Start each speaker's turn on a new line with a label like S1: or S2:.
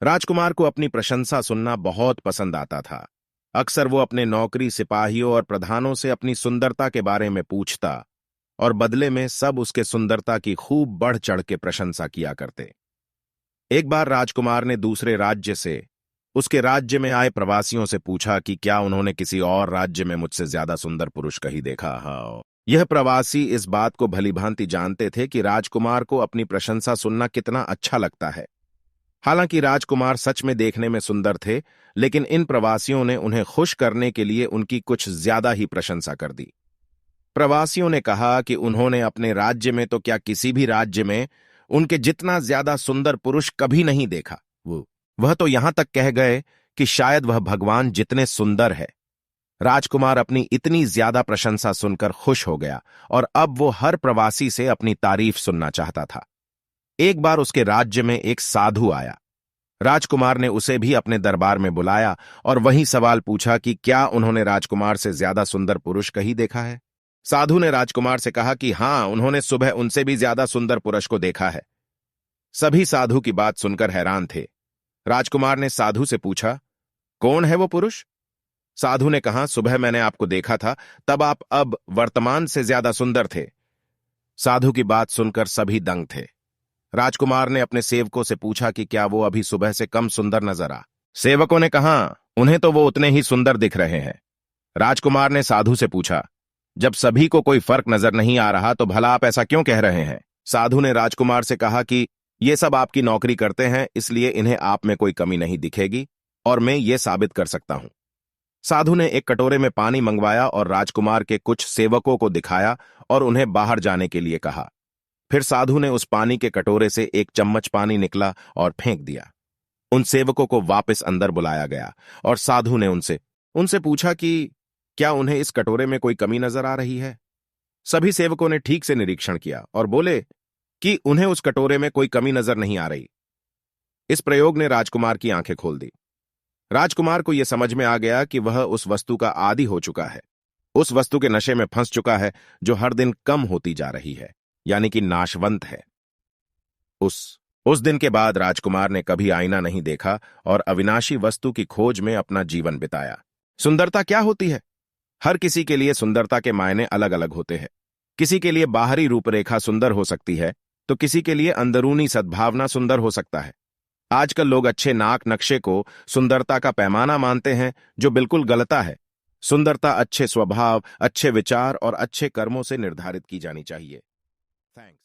S1: राजकुमार को अपनी प्रशंसा सुनना बहुत पसंद आता था। अक्सर वो अपने नौकरी, सिपाहियों और प्रधानों से अपनी सुंदरता के बारे में पूछता और बदले में सब उसके सुंदरता की खूब बढ़ चढ़ के प्रशंसा किया करते। एक बार राजकुमार ने दूसरे राज्य से उसके राज्य में आए प्रवासियों से पूछा कि क्या उन्होंने किसी और राज्य में मुझसे ज्यादा सुंदर पुरुष कहीं देखा हो। यह प्रवासी इस बात को भलीभांति जानते थे कि राजकुमार को अपनी प्रशंसा सुनना कितना अच्छा लगता है। हालांकि राजकुमार सच में देखने में सुंदर थे, लेकिन इन प्रवासियों ने उन्हें खुश करने के लिए उनकी कुछ ज्यादा ही प्रशंसा कर दी। प्रवासियों ने कहा कि उन्होंने अपने राज्य में तो क्या किसी भी राज्य में उनके जितना ज्यादा सुंदर पुरुष कभी नहीं देखा। वह तो यहां तक कह गए कि शायद वह भगवान जितने सुंदर है। राजकुमार अपनी इतनी ज्यादा प्रशंसा सुनकर खुश हो गया और अब वो हर प्रवासी से अपनी तारीफ सुनना चाहता था। एक बार उसके राज्य में एक साधु आया। राजकुमार ने उसे भी अपने दरबार में बुलाया और वही सवाल पूछा कि क्या उन्होंने राजकुमार से ज्यादा सुंदर पुरुष कहीं देखा है। साधु ने राजकुमार से कहा कि हां, उन्होंने सुबह उनसे भी ज्यादा सुंदर पुरुष को देखा है। सभी साधु की बात सुनकर हैरान थे। राजकुमार ने साधु से पूछा, कौन है वो पुरुष? साधु ने कहा, सुबह मैंने आपको देखा था, तब आप अब वर्तमान से ज्यादा सुंदर थे। साधु की बात सुनकर सभी दंग थे। राजकुमार ने अपने सेवकों से पूछा कि क्या वो अभी सुबह से कम सुंदर नजर आ। सेवकों ने कहा, उन्हें तो वो उतने ही सुंदर दिख रहे हैं। राजकुमार ने साधु से पूछा, जब सभी को कोई फर्क नजर नहीं आ रहा तो भला आप ऐसा क्यों कह रहे हैं? साधु ने राजकुमार से कहा कि ये सब आपकी नौकरी करते हैं, इसलिए इन्हें आप में कोई कमी नहीं दिखेगी और मैं ये साबित कर सकता हूं। साधु ने एक कटोरे में पानी मंगवाया और राजकुमार के कुछ सेवकों को दिखाया और उन्हें बाहर जाने के लिए कहा। फिर साधु ने उस पानी के कटोरे से एक चम्मच पानी निकला और फेंक दिया। उन सेवकों को वापस अंदर बुलाया गया और साधु ने उनसे पूछा कि क्या उन्हें इस कटोरे में कोई कमी नजर आ रही है। सभी सेवकों ने ठीक से निरीक्षण किया और बोले कि उन्हें उस कटोरे में कोई कमी नजर नहीं आ रही। इस प्रयोग ने राजकुमार की आंखें खोल दी। राजकुमार को यह समझ में आ गया कि वह उस वस्तु का आदी हो चुका है, उस वस्तु के नशे में फंस चुका है जो हर दिन कम होती जा रही है, यानी कि नाशवंत है। उस दिन के बाद राजकुमार ने कभी आईना नहीं देखा और अविनाशी वस्तु की खोज में अपना जीवन बिताया। सुंदरता क्या होती है? हर किसी के लिए सुंदरता के मायने अलग अलग होते हैं। किसी के लिए बाहरी रूपरेखा सुंदर हो सकती है तो किसी के लिए अंदरूनी सद्भावना सुंदर हो सकता है। आजकल लोग अच्छे नाक नक्शे को सुंदरता का पैमाना मानते हैं, जो बिल्कुल गलत है। सुंदरता अच्छे स्वभाव, अच्छे विचार और अच्छे कर्मों से निर्धारित की जानी चाहिए। थैंक्स।